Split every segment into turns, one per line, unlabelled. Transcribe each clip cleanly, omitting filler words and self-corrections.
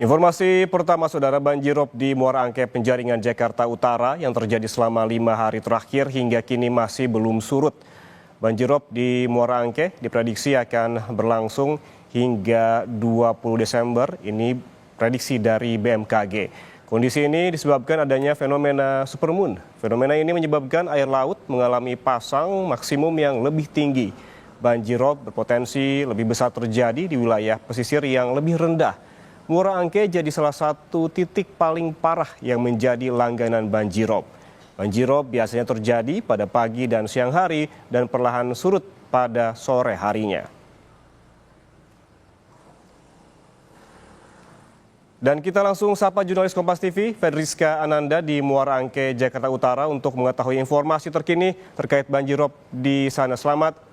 Informasi pertama, saudara, banjirop di Muara Angke Penjaringan, Jakarta Utara yang terjadi selama 5 hari terakhir hingga kini masih belum surut. Banjirop di Muara Angke diprediksi akan berlangsung hingga 20 Desember, ini prediksi dari BMKG. Kondisi ini disebabkan adanya fenomena supermoon. Fenomena ini menyebabkan air laut mengalami pasang maksimum yang lebih tinggi. Banjirop berpotensi lebih besar terjadi di wilayah pesisir yang lebih rendah. Muara Angke jadi salah satu titik paling parah yang menjadi langganan banjirop. Banjirop biasanya terjadi pada pagi dan siang hari dan perlahan surut pada sore harinya. Dan kita langsung sapa jurnalis Kompas TV, Fedriska Ananda di Muara Angke, Jakarta Utara untuk mengetahui informasi terkini terkait banjirop di sana. Selamat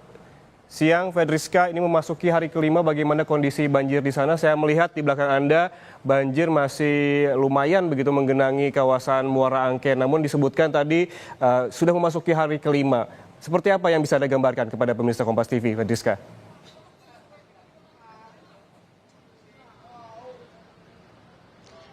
siang, Fedriska. Ini memasuki hari kelima, bagaimana kondisi banjir di sana? Saya melihat di belakang Anda banjir masih lumayan begitu menggenangi kawasan Muara Angke. Namun disebutkan tadi sudah memasuki hari kelima. Seperti apa yang bisa Anda gambarkan kepada pemirsa Kompas TV, Fedriska?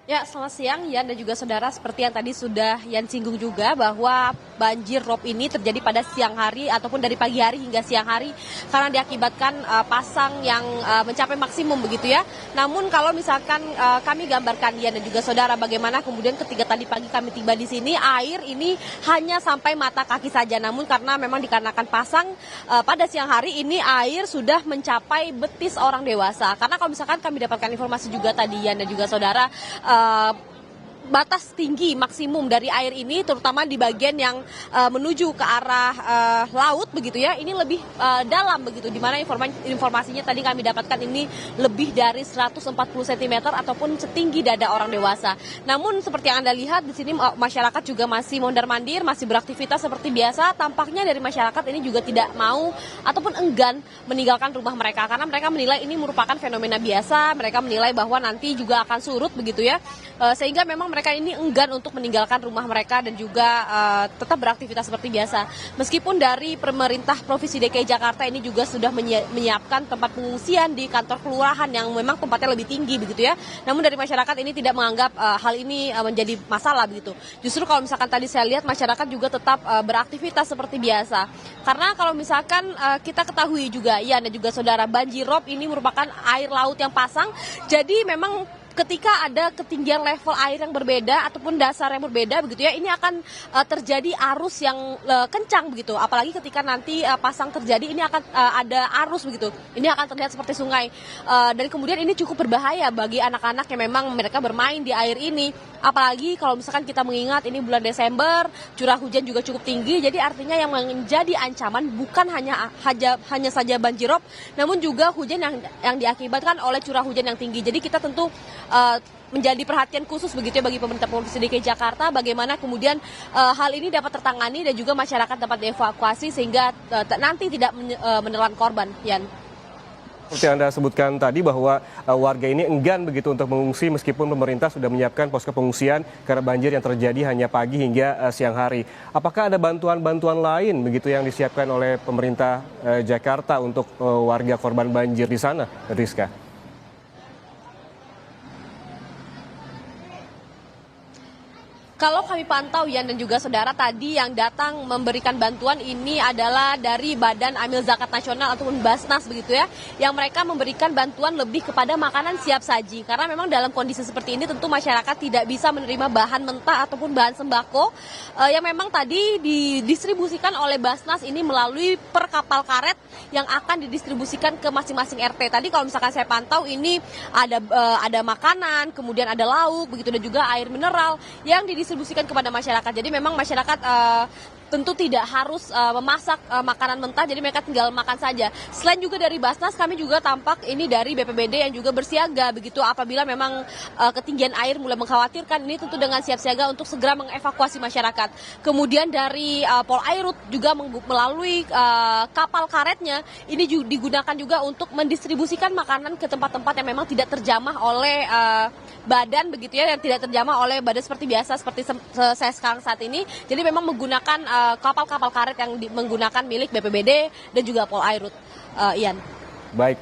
Ya, selamat siang Yan dan juga saudara. Seperti yang tadi sudah Yan singgung juga bahwa banjir rob ini terjadi pada siang hari ataupun dari pagi hari hingga siang hari karena diakibatkan pasang yang mencapai maksimum begitu ya. Namun kalau misalkan kami gambarkan Yan dan juga saudara bagaimana kemudian ketika tadi pagi kami tiba di sini, air ini hanya sampai mata kaki saja. Namun karena memang dikarenakan pasang pada siang hari ini air sudah mencapai betis orang dewasa. Karena kalau misalkan kami dapatkan informasi juga tadi Yan dan juga saudara, batas tinggi maksimum dari air ini terutama di bagian yang menuju ke arah laut begitu ya, ini lebih dalam begitu, di mana informasinya tadi kami dapatkan ini lebih dari 140 cm ataupun setinggi dada orang dewasa. Namun seperti yang Anda lihat di sini masyarakat juga masih mondar-mandir, masih beraktivitas seperti biasa. Tampaknya dari masyarakat ini juga tidak mau ataupun enggan meninggalkan rumah mereka karena mereka menilai ini merupakan fenomena biasa. Mereka menilai bahwa nanti juga akan surut begitu ya, sehingga memang mereka ini enggan untuk meninggalkan rumah mereka dan juga tetap beraktivitas seperti biasa. Meskipun dari pemerintah Provinsi DKI Jakarta ini juga sudah menyiapkan tempat pengungsian di kantor kelurahan yang memang tempatnya lebih tinggi begitu ya. Namun dari masyarakat ini tidak menganggap hal ini menjadi masalah begitu. Justru kalau misalkan tadi saya lihat masyarakat juga tetap beraktivitas seperti biasa. Karena kalau misalkan kita ketahui juga ya dan juga saudara, banjirop ini merupakan air laut yang pasang. Jadi memang ketika ada ketinggian level air yang berbeda ataupun dasar yang berbeda begitu ya, ini akan terjadi arus yang kencang begitu. Apalagi ketika nanti pasang terjadi, ini akan ada arus begitu. Ini akan terlihat seperti sungai. Dan kemudian ini cukup berbahaya bagi anak-anak yang memang mereka bermain di air ini. Apalagi kalau misalkan kita mengingat ini bulan Desember, curah hujan juga cukup tinggi. Jadi artinya yang menjadi ancaman bukan hanya saja banjirop, namun juga hujan yang diakibatkan oleh curah hujan yang tinggi. Jadi kita tentu menjadi perhatian khusus begitu ya bagi pemerintah Provinsi DKI Jakarta, bagaimana kemudian hal ini dapat tertangani dan juga masyarakat dapat dievakuasi sehingga nanti tidak menelan korban. Yan.
Seperti Anda sebutkan tadi bahwa warga ini enggan begitu untuk mengungsi meskipun pemerintah sudah menyiapkan posko pengungsian karena banjir yang terjadi hanya pagi hingga siang hari. Apakah ada bantuan-bantuan lain begitu yang disiapkan oleh pemerintah Jakarta untuk warga korban banjir di sana, Rizka?
Kalau kami pantau Yan dan juga saudara, tadi yang datang memberikan bantuan ini adalah dari Badan Amil Zakat Nasional ataupun Basnas begitu ya, yang mereka memberikan bantuan lebih kepada makanan siap saji. Karena memang dalam kondisi seperti ini tentu masyarakat tidak bisa menerima bahan mentah ataupun bahan sembako yang memang tadi didistribusikan oleh Basnas ini melalui per kapal karet yang akan didistribusikan ke masing-masing RT. Tadi kalau misalkan saya pantau ini ada makanan, kemudian ada lauk begitu dan juga air mineral yang didistribusikan kepada masyarakat. Jadi memang masyarakat tentu tidak harus memasak makanan mentah, jadi mereka tinggal makan saja. Selain juga dari Basnas, kami juga tampak ini dari BPBD yang juga bersiaga begitu apabila memang ketinggian air mulai mengkhawatirkan, ini tentu dengan siap siaga untuk segera mengevakuasi masyarakat. Kemudian dari Polairut juga melalui kapal karetnya ini digunakan juga untuk mendistribusikan makanan ke tempat-tempat yang memang tidak terjamah oleh badan begitu ya, yang tidak terjamah oleh badan seperti biasa seperti saya sekarang saat ini. Jadi memang menggunakan kapal-kapal karet yang menggunakan milik BPBD dan juga Polairut. Ian.
Baik.